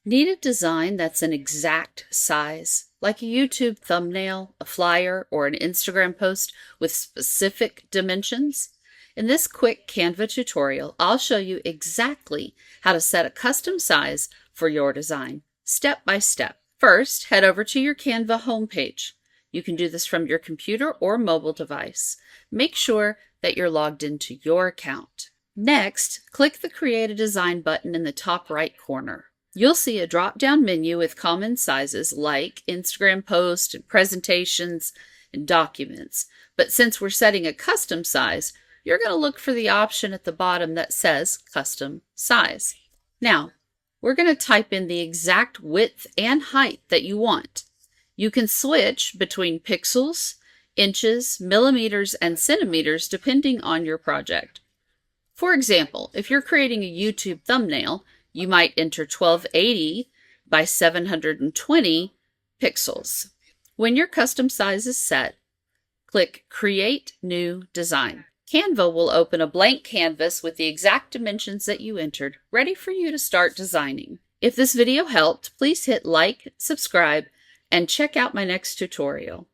Need a design that's an exact size, like a YouTube thumbnail, a flyer, or an Instagram post with specific dimensions? In this quick Canva tutorial, I'll show you exactly how to set a custom size for your design, step by step. First, head over to your Canva homepage. You can do this from your computer or mobile device. Make sure that you're logged into your account. Next, click the Create a Design button in the top right corner. You'll see a drop-down menu with common sizes like Instagram posts and presentations and documents. But since we're setting a custom size, you're going to look for the option at the bottom that says Custom Size. Now, we're going to type in the exact width and height that you want. You can switch between pixels, inches, millimeters, and centimeters depending on your project. For example, if you're creating a YouTube thumbnail, you might enter 1280 by 720 pixels. When your custom size is set, click Create New Design. Canva will open a blank canvas with the exact dimensions that you entered, ready for you to start designing. If this video helped, please hit like, subscribe, and check out my next tutorial.